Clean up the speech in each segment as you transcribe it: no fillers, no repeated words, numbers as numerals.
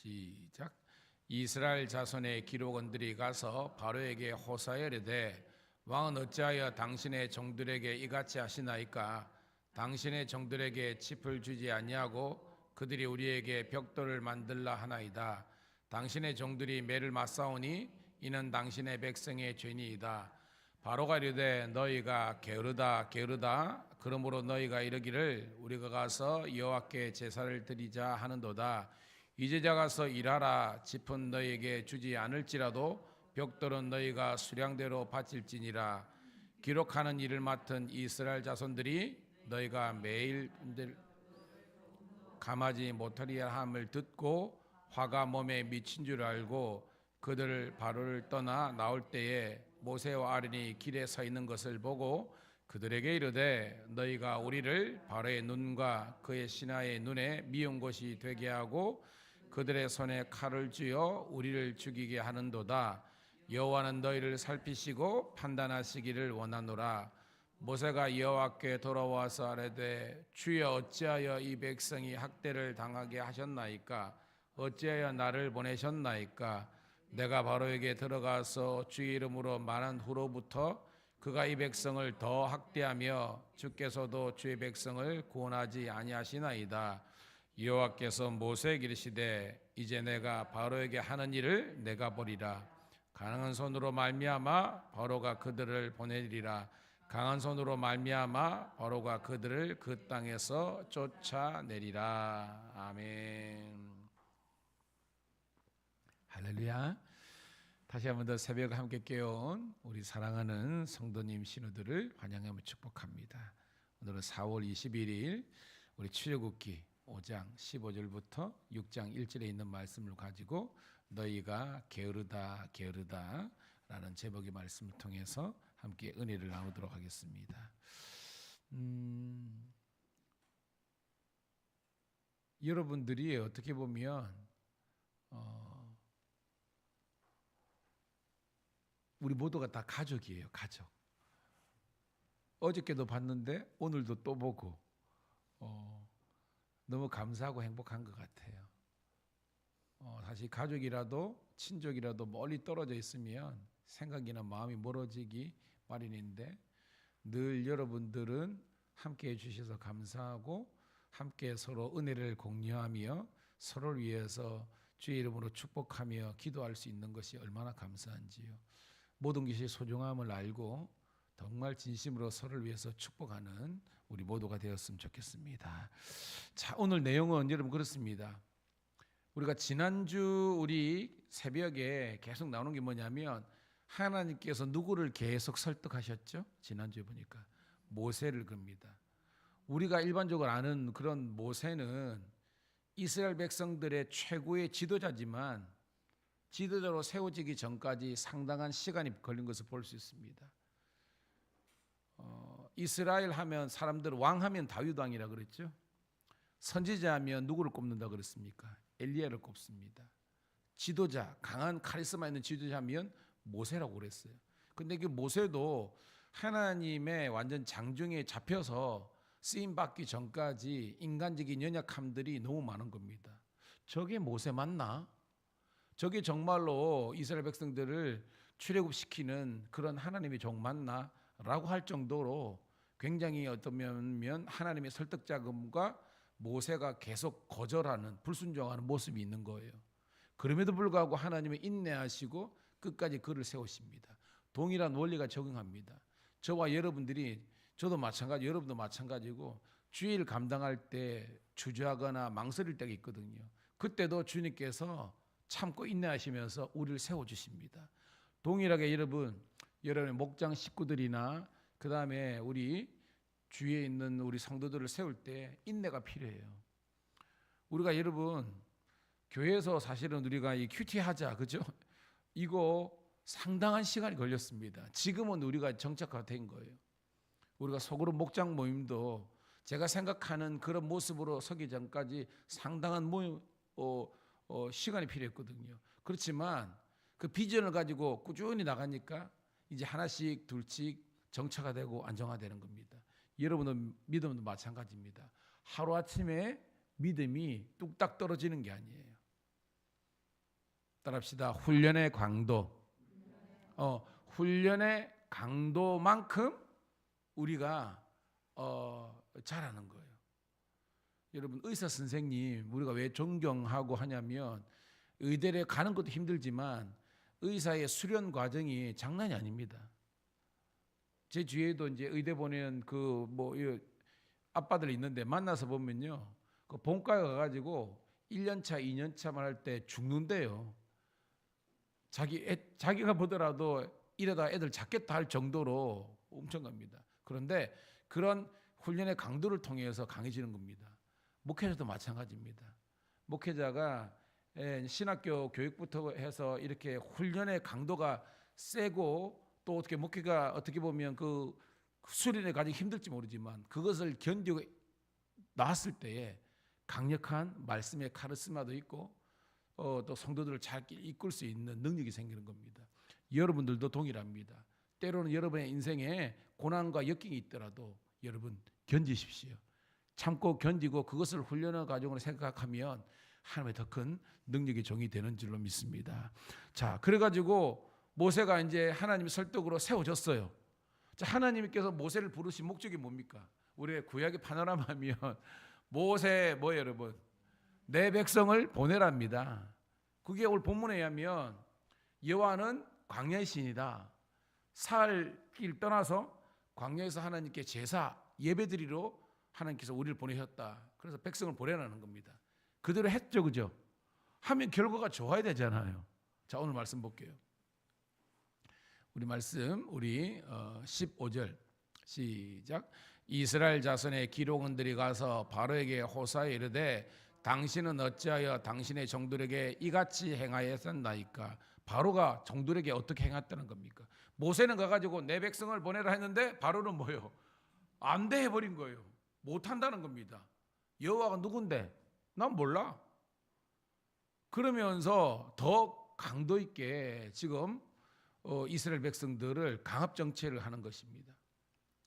시작. 이스라엘 자손의 기록원들이 가서 바로에게 호사여 이르되 왕은 어찌하여 당신의 종들에게 이같이 하시나이까? 당신의 종들에게 칩을 주지 아니하고 그들이 우리에게 벽돌을 만들라 하나이다. 당신의 종들이 매를 맞사오니 이는 당신의 백성의 죄니이다. 바로가 이르되 너희가 게으르다 게으르다. 그러므로 너희가 이르기를 우리가 가서 여호와께 제사를 드리자 하는도다. 이제자 가서 일하라. 짚은 너희에게 주지 않을지라도 벽돌은 너희가 수량대로 바칠지니라. 기록하는 일을 맡은 이스라엘 자손들이 너희가 매일 감하지 못하리라 함을 듣고 화가 몸에 미친 줄 알고 그들을 바로를 떠나 나올 때에 모세와 아론이 길에 서 있는 것을 보고 그들에게 이르되 너희가 우리를 바로의 눈과 그의 신하의 눈에 미운 것이 되게 하고 그들의 손에 칼을 쥐어 우리를 죽이게 하는도다. 여호와는 너희를 살피시고 판단하시기를 원하노라. 모세가 여호와께 돌아와서 아뢰되 주여 어찌하여 이 백성이 학대를 당하게 하셨나이까? 어찌하여 나를 보내셨나이까? 내가 바로에게 들어가서 주의 이름으로 말한 후로부터 그가 이 백성을 더 학대하며 주께서도 주의 백성을 구원하지 아니하시나이다. 여호와께서 모세에게 이르시되 이제 내가 바로에게 하는 일을 내가 보리라. 강한 손으로 말미암아 바로가 그들을 보내리라. 강한 손으로 말미암아 바로가 그들을 그 땅에서 쫓아내리라. 아멘. 할렐루야. 다시 한번 더 새벽을 함께 깨운 우리 사랑하는 성도님 신우들을 환영하며 축복합니다. 오늘은 4월 21일 우리 출애굽기 5장 15절부터 6장 1절에 있는 말씀을 가지고 너희가 게으르다 게으르다 라는 제목의 말씀을 통해서 함께 은혜를 나누도록 하겠습니다. 여러분들이 어떻게 보면 우리 모두가 다 가족이에요. 가족. 어저께도 봤는데 오늘도 또 보고 너무 감사하고 행복한 것 같아요. 사실 가족이라도 친족이라도 멀리 떨어져 있으면 생각이나 마음이 멀어지기 마련인데 늘 여러분들은 함께해 주셔서 감사하고 함께 서로 은혜를 공유하며 서로를 위해서 주의 이름으로 축복하며 기도할 수 있는 것이 얼마나 감사한지요. 모든 것이 소중함을 알고 정말 진심으로 서로를 위해서 축복하는 우리 모두가 되었으면 좋겠습니다. 자, 오늘 내용은 여러분 그렇습니다. 우리가 지난주 우리 새벽에 계속 나오는 게 뭐냐면 하나님께서 누구를 계속 설득하셨죠? 지난주에 보니까 모세를 겁니다. 우리가 일반적으로 아는 그런 모세는 이스라엘 백성들의 최고의 지도자지만 지도자로 세워지기 전까지 상당한 시간이 걸린 것을 볼 수 있습니다. 이스라엘 하면 사람들 왕하면 다윗 왕이라 그랬죠. 선지자 하면 누구를 꼽는다 그랬습니까? 엘리야를 꼽습니다. 지도자, 강한 카리스마 있는 지도자 하면 모세라고 그랬어요. 근데 그 모세도 하나님의 완전 장중에 잡혀서 쓰임 받기 전까지 인간적인 연약함들이 너무 많은 겁니다. 저게 모세 맞나? 저게 정말로 이스라엘 백성들을 출애굽시키는 그런 하나님의 종 맞나? 라고 할 정도로 굉장히 어떤 면 하나님의 설득자금과 모세가 계속 거절하는 불순종하는 모습이 있는 거예요. 그럼에도 불구하고 하나님은 인내하시고 끝까지 그를 세우십니다. 동일한 원리가 적용합니다. 저와 여러분들이 저도 마찬가지 여러분도 마찬가지고 주의 일 감당할 때 주저하거나 망설일 때가 있거든요. 그때도 주님께서 참고 인내하시면서 우리를 세워주십니다. 동일하게 여러분의 목장 식구들이나 그 다음에 우리 주위에 있는 우리 성도들을 세울 때 인내가 필요해요. 우리가 여러분 교회에서 사실은 우리가 이 큐티 하자 그죠? 이거 상당한 시간이 걸렸습니다. 지금은 우리가 정착화된 거예요. 우리가 소그룹 목장 모임도 제가 생각하는 그런 모습으로 서기 전까지 상당한 시간이 필요했거든요. 그렇지만 그 비전을 가지고 꾸준히 나가니까 이제 하나씩 둘씩 정착화되고 안정화되는 겁니다. 여러분은 믿음도 마찬가지입니다. 하루아침에 믿음이 뚝딱 떨어지는 게 아니에요. 따라합시다. 훈련의 강도. 훈련의 강도만큼 우리가 잘하는 거예요. 여러분, 의사 선생님 우리가 왜 존경하고 하냐면 의대에 가는 것도 힘들지만 의사의 수련 과정이 장난이 아닙니다. 제 주위에도 이제 의대 보내는 아빠들 있는데 만나서 보면요, 그 본과에 가가지고 1년차, 2년차만 할 때 죽는데요. 자기가 보더라도 이러다 애들 잡겠다 할 정도로 엄청 갑니다. 그런데 그런 훈련의 강도를 통해서 강해지는 겁니다. 목회자도 마찬가지입니다. 목회자가 신학교 교육부터 해서 이렇게 훈련의 강도가 세고 또 어떻게 목회가 어떻게 보면 그 수련에 가장 힘들지 모르지만 그것을 견디고 나왔을 때에 강력한 말씀의 카리스마도 있고 또 성도들을 잘 이끌 수 있는 능력이 생기는 겁니다. 여러분들도 동일합니다. 때로는 여러분의 인생에 고난과 역경이 있더라도 여러분 견디십시오. 참고 견디고 그것을 훈련의 과정으로 생각하면 하나님의 더 큰 능력의 종이 되는 줄로 믿습니다. 자, 그래가지고 모세가 이제 하나님의 설득으로 세워졌어요. 자, 하나님께서 모세를 부르신 목적이 뭡니까? 우리의 구약의 파노라마면 모세 여러분? 내 백성을 보내랍니다. 그게 오늘 본문에 의하면 여호와는 광야의 신이다. 살 길 떠나서 광야에서 하나님께 제사 예배드리러 하나님께서 우리를 보내셨다. 그래서 백성을 보내라는 겁니다. 그대로 했죠, 그죠? 하면 결과가 좋아야 되잖아요. 자, 오늘 말씀 볼게요. 우리 말씀 15절 시작. 이스라엘 자손의 기록원들이 가서 바로에게 호사에 이르되 당신은 어찌하여 당신의 종들에게 이같이 행하였었나이까? 바로가 종들에게 어떻게 행했다는 겁니까? 모세는 가가지고 내 백성을 보내라 했는데 바로는 뭐요? 안 돼 해버린 거예요. 못한다는 겁니다. 여호와가 누군데? 난 몰라. 그러면서 더 강도 있게 지금 이스라엘 백성들을 강압 정체를 하는 것입니다.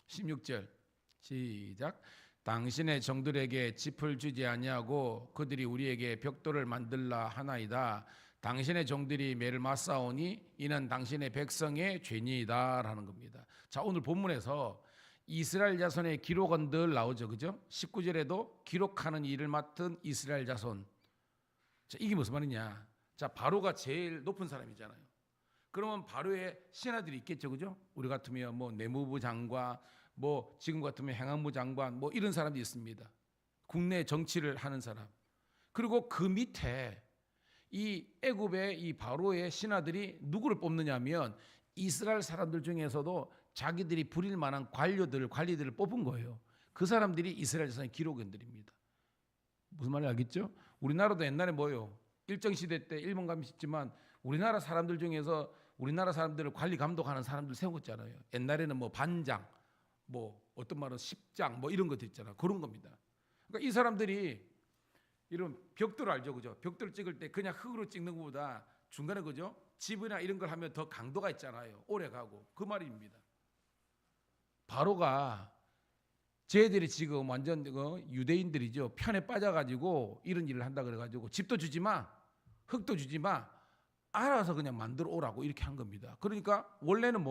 16절 시작. 당신의 종들에게 짚을 주지 아니하고 그들이 우리에게 벽돌을 만들라 하나이다. 당신의 종들이 매를 맞사오니 이는 당신의 백성의 죄니이다 라는 겁니다. 자, 오늘 본문에서 이스라엘 자손의 기록원들 나오죠, 그죠? 19절에도 기록하는 일을 맡은 이스라엘 자손. 자, 이게 무슨 말이냐? 자, 바로가 제일 높은 사람이잖아요. 그러면 바로의 신하들이 있겠죠, 그죠? 우리 같으면 내무부 장관, 지금 같으면 행안부 장관, 이런 사람들이 있습니다. 국내 정치를 하는 사람. 그리고 그 밑에 이 애굽의 이 바로의 신하들이 누구를 뽑느냐면 이스라엘 사람들 중에서도 자기들이 부릴 만한 관리들을 뽑은 거예요. 그 사람들이 이스라엘 자손의 기록원들입니다. 무슨 말인지 알겠죠? 우리나라도 옛날에 일정 시대 때 일본 감시했지만 우리나라 사람들 중에서 우리나라 사람들을 관리 감독하는 사람들 세웠잖아요. 옛날에는 반장, 어떤 말은 십장 이런 것들 있잖아. 그런 겁니다. 그러니까 이 사람들이 이런 벽돌 알죠, 그죠? 벽돌 찍을 때 그냥 흙으로 찍는 것보다 중간에 그죠? 집이나 이런 걸 하면 더 강도가 있잖아요. 오래 가고 그 말입니다. 바로가 쟤들이 지금 완전 유대인들이죠. 편에 빠져가지고 이런 일을 한다 그래가지고 집도 주지 마, 흙도 주지 마, 알아서 그냥 만들어 오라고 이렇게 한 겁니다. 그러니까 원래는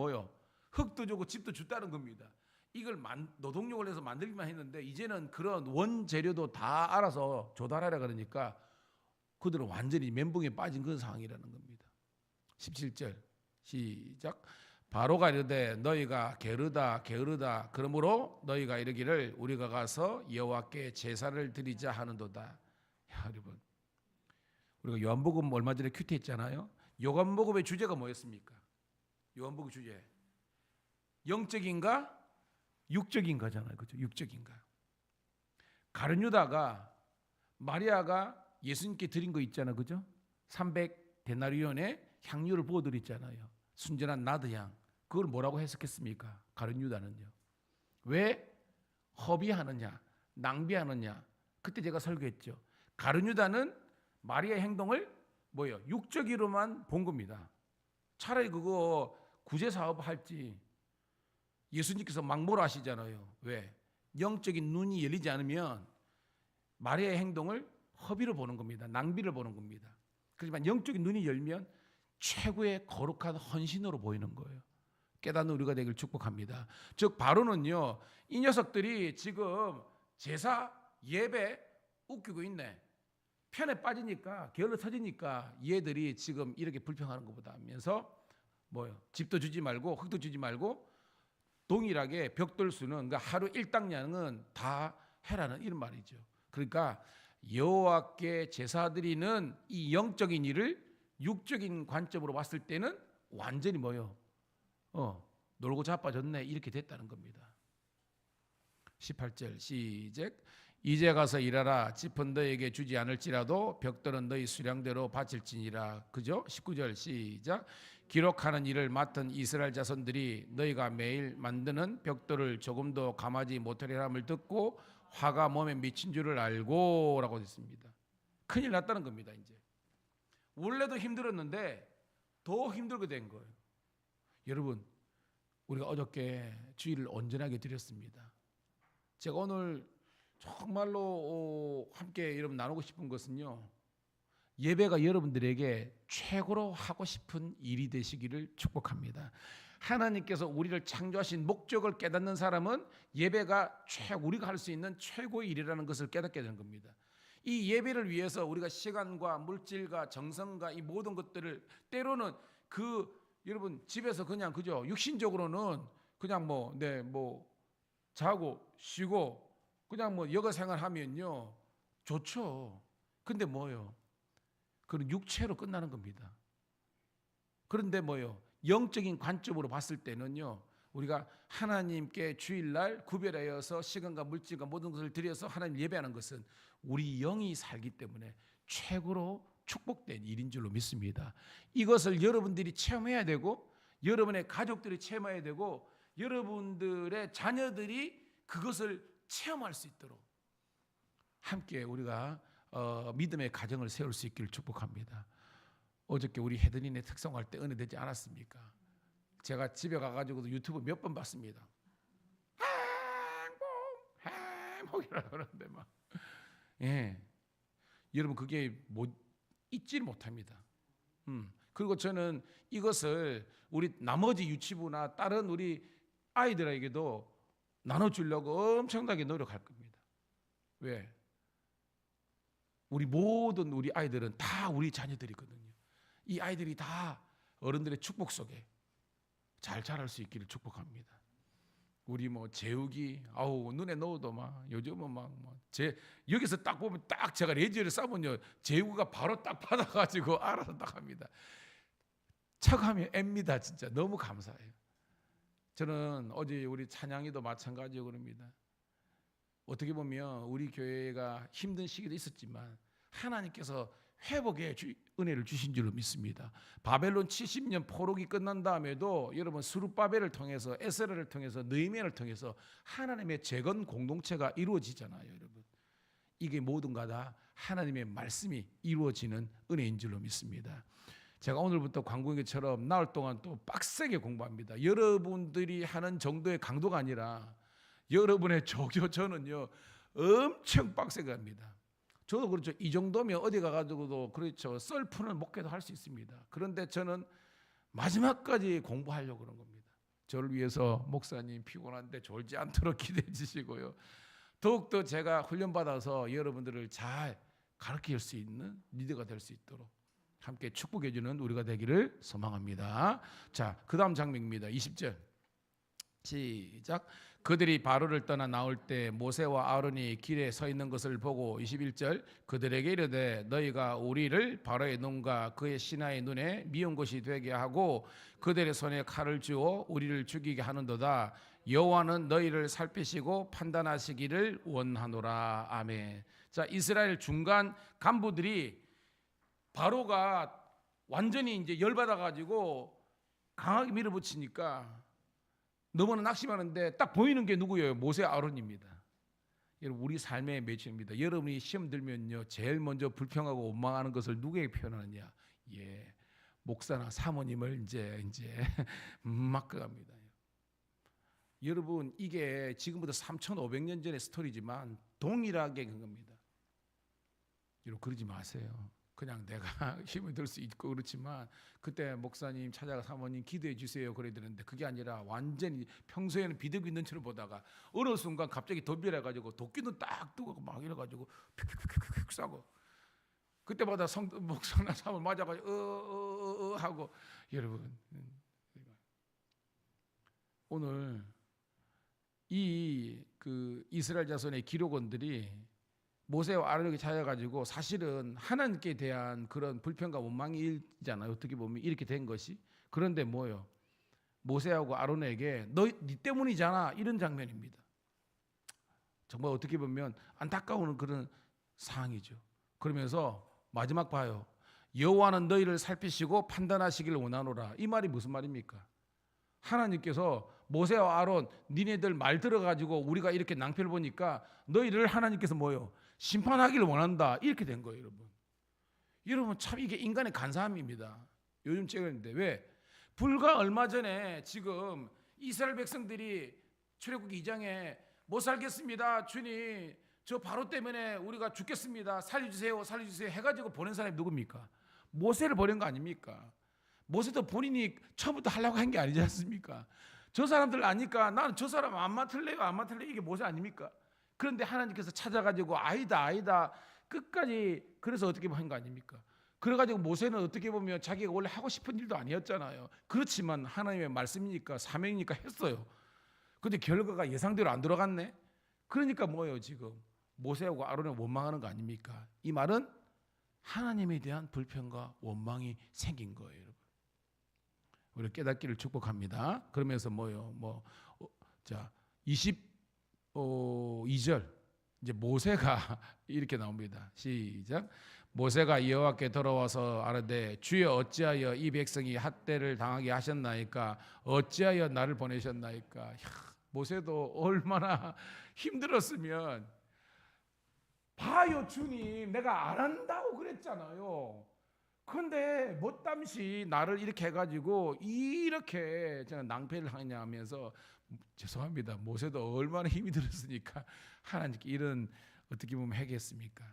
흙도 주고 집도 줬다는 겁니다. 이걸 노동력을 해서 만들기만 했는데 이제는 그런 원재료도 다 알아서 조달하라 그러니까 그들은 완전히 멘붕에 빠진 그런 상황이라는 겁니다. 17절 시작. 바로가 이르되 너희가 게으르다 그러므로 너희가 이르기를 우리가 가서 여호와께 제사를 드리자 하는도다. 여러분, 우리가 요한복음 얼마 전에 큐티했잖아요. 요한복음의 주제가 뭐였습니까? 요한복음 주제 영적인가 육적인가잖아요, 그렇죠? 육적인가. 가룟유다가 마리아가 예수님께 드린 거 있잖아요, 그죠? 300데나리온의 향유를 부어드렸잖아요. 순전한 나드향. 그걸 뭐라고 해석했습니까? 가룟유다는요. 왜 허비하느냐, 낭비하느냐. 그때 제가 설교했죠. 가룟유다는 마리아의 행동을 육적으로만 본 겁니다. 차라리 그거 구제 사업 할지. 예수님께서 막모라 하시잖아요. 왜? 영적인 눈이 열리지 않으면 마리아의 행동을 허비로 보는 겁니다. 낭비를 보는 겁니다. 그렇지만 영적인 눈이 열면 최고의 거룩한 헌신으로 보이는 거예요. 깨닫는 우리가 되길 축복합니다. 즉 바로는요, 이 녀석들이 지금 제사 예배 웃기고 있네. 편에 빠지니까 게을러 터지니까 얘들이 지금 이렇게 불평하는 것보다 하면서 뭐요? 집도 주지 말고 흙도 주지 말고 동일하게 벽돌수는 그러니까 하루 일당량은 다 해라는 이런 말이죠. 그러니까 여호와께 제사 드리는 이 영적인 일을 육적인 관점으로 봤을 때는 완전히 뭐요? 놀고 자빠졌네 이렇게 됐다는 겁니다. 18절 시작. 이제 가서 일하라. 짚은 너에게 주지 않을지라도 벽돌은 너희 수량대로 바칠지니라. 그죠? 19절 시작. 기록하는 일을 맡은 이스라엘 자손들이 너희가 매일 만드는 벽돌을 조금도 감하지 못하리함을 듣고 화가 몸에 미친 줄을 알고 라고 했습니다. 큰일 났다는 겁니다. 이제 원래도 힘들었는데 더 힘들게 된 거예요. 여러분, 우리가 어저께 주일을 온전하게 드렸습니다. 제가 오늘 정말로 함께 여러분 나누고 싶은 것은요, 예배가 여러분들에게 최고로 하고 싶은 일이 되시기를 축복합니다. 하나님께서 우리를 창조하신 목적을 깨닫는 사람은 예배가 우리가 할 수 있는 최고의 일이라는 것을 깨닫게 되는 겁니다. 이 예배를 위해서 우리가 시간과 물질과 정성과 이 모든 것들을 때로는 여러분 집에서 그냥 그죠? 육신적으로는 그냥 자고 쉬고 그냥 여가 생활하면요 좋죠. 근데 뭐요? 그건 육체로 끝나는 겁니다. 그런데 뭐요? 영적인 관점으로 봤을 때는요, 우리가 하나님께 주일날 구별하여서 시간과 물질과 모든 것을 들여서 하나님 예배하는 것은 우리 영이 살기 때문에 최고로 축복된 일인 줄로 믿습니다. 이것을 여러분들이 체험해야 되고 여러분의 가족들이 체험해야 되고 여러분들의 자녀들이 그것을 체험할 수 있도록 함께 우리가 믿음의 가정을 세울 수 있기를 축복합니다. 어저께 우리 헤드린의 특성할 때 은혜되지 않았습니까? 제가 집에 가가지고도 유튜브 몇 번 봤습니다. 행복이라고 그러는데 막 여러분 그게 잊지 못합니다. 그리고 저는 이것을 우리 나머지 유치부나 다른 우리 아이들에게도 나눠주려고 엄청나게 노력할 겁니다. 왜? 우리 모든 우리 아이들은 다 우리 자녀들이거든요. 이 아이들이 다 어른들의 축복 속에 잘 자랄 수 있기를 축복합니다. 우리 재욱이 눈에 넣어도 막 요즘은 여기서 딱 보면 딱 제가 레지를 싸면요 재욱이가 바로 딱 받아가지고 알아서 딱 합니다. 척하면 앱니다. 진짜 너무 감사해요. 저는 어제 우리 찬양이도 마찬가지고 그럽니다. 어떻게 보면 우리 교회가 힘든 시기도 있었지만 하나님께서 회복의 은혜를 주신 줄로 믿습니다. 바벨론 70년 포로기 끝난 다음에도 여러분 스룹바벨을 통해서 에스라를 통해서 느헤미야를 통해서 하나님의 재건 공동체가 이루어지잖아요. 여러분 이게 모든가 다 하나님의 말씀이 이루어지는 은혜인 줄로 믿습니다. 제가 오늘부터 광고인처럼 나흘 동안 또 빡세게 공부합니다. 여러분들이 하는 정도의 강도가 아니라 여러분의 저는요 엄청 빡세게 합니다. 저도 그렇죠. 이 정도면 어디 가가지고도 그렇죠. 썰푸는 목회도 할 수 있습니다. 그런데 저는 마지막까지 공부하려고 그런 겁니다. 저를 위해서 목사님 피곤한데 졸지 않도록 기대해 주시고요. 더욱더 제가 훈련받아서 여러분들을 잘 가르칠 수 있는 리더가 될 수 있도록 함께 축복해 주는 우리가 되기를 소망합니다. 자, 그 다음 장면입니다. 20절 시작. 그들이 바로를 떠나 나올 때 모세와 아론이 길에 서 있는 것을 보고 21절 그들에게 이르되 너희가 우리를 바로의 눈과 그의 신하의 눈에 미운 것이 되게 하고 그들의 손에 칼을 주어 우리를 죽이게 하는도다. 여호와는 너희를 살피시고 판단하시기를 원하노라. 아멘. 자, 이스라엘 중간 간부들이 바로가 완전히 이제 열받아 가지고 강하게 밀어붙이니까 너무나 낙심하는데 딱 보이는 게 누구예요? 모세 아론입니다. 여러분 우리 삶의 매체입니다. 여러분이 시험 들면요 제일 먼저 불평하고 원망하는 것을 누구에게 표현하느냐? 목사나 사모님을 이제 막 그럽니다. 여러분 이게 지금부터 3,500년 전의 스토리지만 동일하게 그런 겁니다. 여러분 그러지 마세요. 그냥 내가 힘을 들 수 있고 그렇지만 그때 목사님 찾아가 사모님 기도해 주세요 그래 드렸는데 그게 아니라 완전히 평소에는 비둘기 눈치를 보다가 어느 순간 갑자기 덤벼래 가지고 도끼는 딱 뜨고 막 이래 가지고 픽픽픽픽 쏴고 그때마다 목사나 사모 맞아가지고 하고 여러분 오늘 이 그 이스라엘 자손의 기록원들이 모세와 아론에게 찾아가지고 사실은 하나님께 대한 그런 불평과 원망이잖아요. 어떻게 보면 이렇게 된 것이. 그런데 뭐요? 모세하고 아론에게 네 때문이잖아 이런 장면입니다. 정말 어떻게 보면 안타까운 그런 상황이죠. 그러면서 마지막 봐요. 여호와는 너희를 살피시고 판단하시기를 원하노라. 이 말이 무슨 말입니까? 하나님께서 모세와 아론 니네들 말 들어가지고 우리가 이렇게 낭패를 보니까 너희를 하나님께서 뭐요? 심판하기를 원한다. 이렇게 된 거예요, 여러분. 여러분 참 이게 인간의 간사함입니다. 요즘 책인데 왜? 불과 얼마 전에 지금 이스라엘 백성들이 출애굽기 2장에 못 살겠습니다. 주님 저 바로 때문에 우리가 죽겠습니다. 살려주세요. 살려주세요. 해가지고 보낸 사람이 누굽니까? 모세를 보낸 거 아닙니까? 모세도 본인이 처음부터 하려고 한 게 아니지 않습니까? 저 사람들 아니까 나는 저 사람 안 맡을래요. 안 맡을래요. 이게 모세 아닙니까? 그런데 하나님께서 찾아가지고 아니다 끝까지 그래서 어떻게 한 거 아닙니까? 그래가지고 모세는 어떻게 보면 자기가 원래 하고 싶은 일도 아니었잖아요. 그렇지만 하나님의 말씀이니까 사명이니까 했어요. 근데 결과가 예상대로 안 들어갔네. 그러니까 뭐예요 지금 모세하고 아론을 원망하는 거 아닙니까? 이 말은 하나님에 대한 불평과 원망이 생긴 거예요, 여러분. 우리 깨닫기를 축복합니다. 그러면서 뭐요? 자 22절 이제 모세가 이렇게 나옵니다. 시작. 모세가 여호와께 돌아와서 아뢰되 주여 어찌하여 이 백성이 학대를 당하게 하셨나이까? 어찌하여 나를 보내셨나이까? 모세도 얼마나 힘들었으면 봐요 주님 내가 안 한다고 그랬잖아요. 그런데 못담시 나를 이렇게 해가지고 이렇게 저는 낭패를 하냐 하면서 죄송합니다. 모세도 얼마나 힘이 들었으니까 하나님께 이런 어떻게 보면 해겠습니까?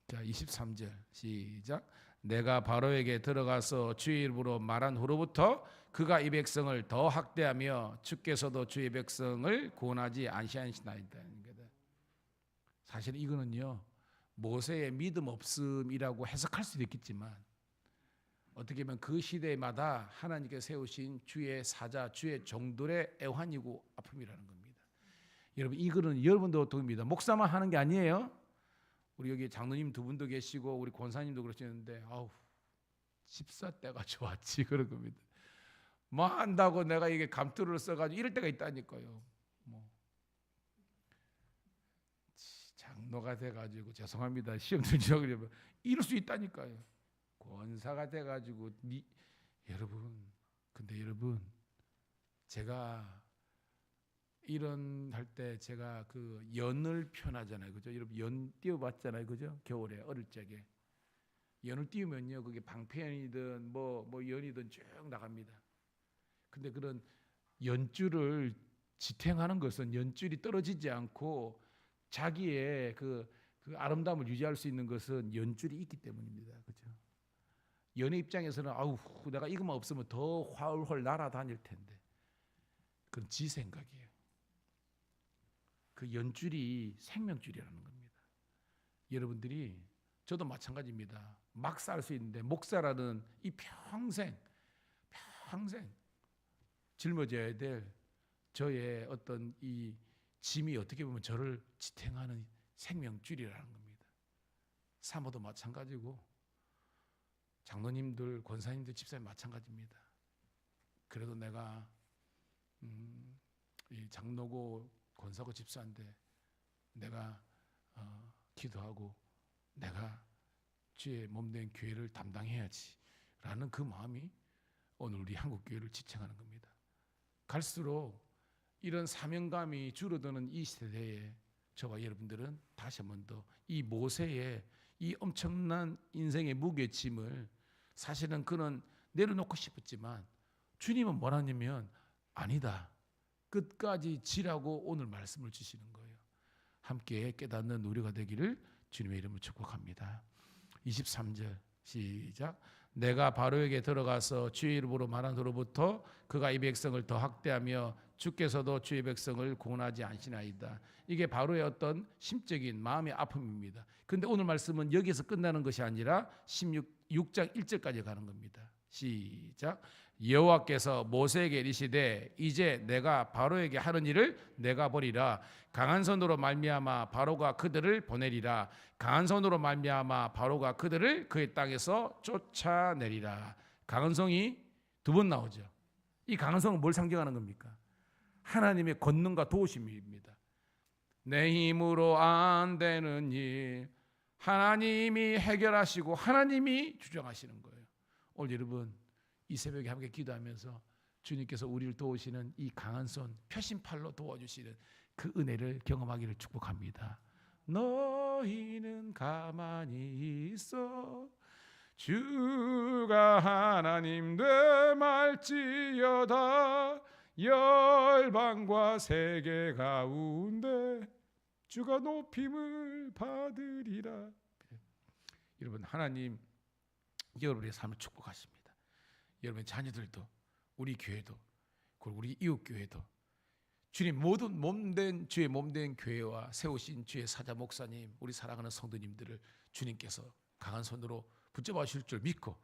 자 23절 시작. 내가 바로에게 들어가서 주의 이름으로 말한 후로부터 그가 이 백성을 더 학대하며 주께서도 주의 백성을 구원하지 아니하시나이다. 사실 이거는요 모세의 믿음 없음이라고 해석할 수도 있겠지만 어떻게 보면 그 시대마다 하나님께서 세우신 주의 사자, 주의 종들의 애환이고 아픔이라는 겁니다. 여러분 이거는 여러분도 동입니다. 목사만 하는 게 아니에요. 우리 여기 장로님 두 분도 계시고 우리 권사님도 그러시는데 아우 집사 때가 좋았지 그런 겁니다. 뭐 한다고 내가 이게 감투를 써가지고 이럴 때가 있다니까요. 뭐 장로가 돼가지고 죄송합니다. 시험 들죠 그러면 이럴 수 있다니까요. 권사가 돼가지고 여러분 근데 여러분 제가 이런 할 때 제가 그 연을 표현하잖아요. 그죠? 여러분 연 띄워봤잖아요. 그죠? 겨울에 어릴 적에 연을 띄우면요 그게 방패연이든 뭐 연이든 쭉 나갑니다. 근데 그런 연줄을 지탱하는 것은 연줄이 떨어지지 않고 자기의 그 아름다움을 유지할 수 있는 것은 연줄이 있기 때문입니다. 그죠? 연의 입장에서는 아우 내가 이것만 없으면 더 훨훨 날아다닐 텐데 그건 지 생각이에요. 그 연줄이 생명줄이라는 겁니다. 여러분들이 저도 마찬가지입니다. 막 살 수 있는데 목사라는 이 평생 짊어져야 될 저의 어떤 이 짐이 어떻게 보면 저를 지탱하는 생명줄이라는 겁니다. 사모도 마찬가지고 장로님들, 권사님들, 집사님 마찬가지입니다. 그래도 내가 이 장로고 권사고 집사인데 내가 기도하고 내가 주의 몸된 교회를 담당해야지 라는 그 마음이 오늘 우리 한국교회를 지탱하는 겁니다. 갈수록 이런 사명감이 줄어드는 이 세대에 저와 여러분들은 다시 한 번 더 이 모세의 이 엄청난 인생의 무게짐을 사실은 그는 내려놓고 싶었지만 주님은 뭐라냐면 아니다. 끝까지 지라고 오늘 말씀을 주시는 거예요. 함께 깨닫는 우리가 되기를 주님의 이름으로 축복합니다. 23절 시작. 내가 바로에게 들어가서 주의 이름으로 말한 후로부터 그가 이 백성을 더 학대하며 주께서도 주의 백성을 구원하지 않으시나이다. 이게 바로의 어떤 심적인 마음의 아픔입니다. 그런데 오늘 말씀은 여기서 끝나는 것이 아니라 6장 1절까지 가는 겁니다. 시작. 여호와께서 모세에게 이르시되 이제 내가 바로에게 하는 일을 내가 보리라. 강한 손으로 말미암아 바로가 그들을 보내리라. 강한 손으로 말미암아 바로가 그들을 그의 땅에서 쫓아내리라. 강한 성이 두 번 나오죠. 이 강한 성은 뭘 상징하는 겁니까? 하나님의 권능과 도우심입니다. 내 힘으로 안 되는 일 하나님이 해결하시고 하나님이 주장하시는 거예요. 오늘 여러분 이 새벽에 함께 기도하면서 주님께서 우리를 도우시는 이 강한 손 표심팔로 도와주시는 그 은혜를 경험하기를 축복합니다. 너희는 가만히 있어 주가 하나님 되말지어다. 열방과 세계 가운데 주가 높임을 받으리라. 여러분 하나님 여러분의 삶을 축복하십니다. 여러분 자녀들도 우리 교회도 그리고 우리 이웃 교회도 주님 모든 몸된 주의 몸된 교회와 세우신 주의 사자 목사님 우리 사랑하는 성도님들을 주님께서 강한 손으로 붙잡아 주실 줄 믿고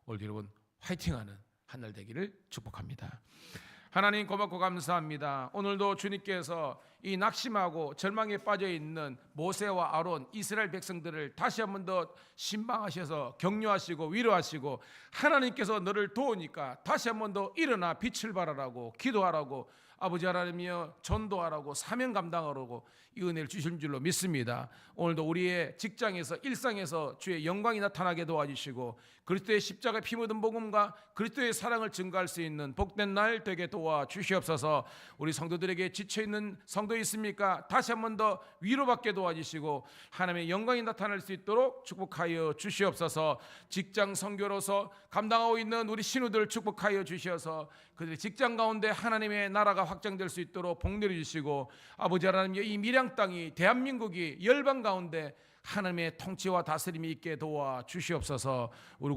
오늘 여러분 화이팅하는 한 날 되기를 축복합니다. 하나님 고맙고 감사합니다. 오늘도 주님께서 이 낙심하고 절망에 빠져 있는 모세와 아론 이스라엘 백성들을 다시 한 번 더 신방하셔서 격려하시고 위로하시고 하나님께서 너를 도우니까 다시 한 번 더 일어나 빛을 발하라고 기도하라고 아버지 하나님이여 전도하라고 사명 감당하라고 이 은혜를 주신 줄로 믿습니다. 오늘도 우리의 직장에서 일상에서 주의 영광이 나타나게 도와주시고 그리스도의 십자가 피 묻은 복음과 그리스도의 사랑을 증거할 수 있는 복된 날 되게 도와주시옵소서. 우리 성도들에게 지쳐있는 성도 있습니까? 다시 한 번 더 위로받게 도와주시고 하나님의 영광이 나타날 수 있도록 축복하여 주시옵소서. 직장 선교로서 감당하고 있는 우리 신우들 축복하여 주시어서 그들의 직장 가운데 하나님의 나라가 확장될 수 있도록 복 내려주시고 아버지 하나님 이 밀양 땅이 대한민국이 열방 가운데 하나님의 통치와 다스림이 있게 도와주시옵소서. 우리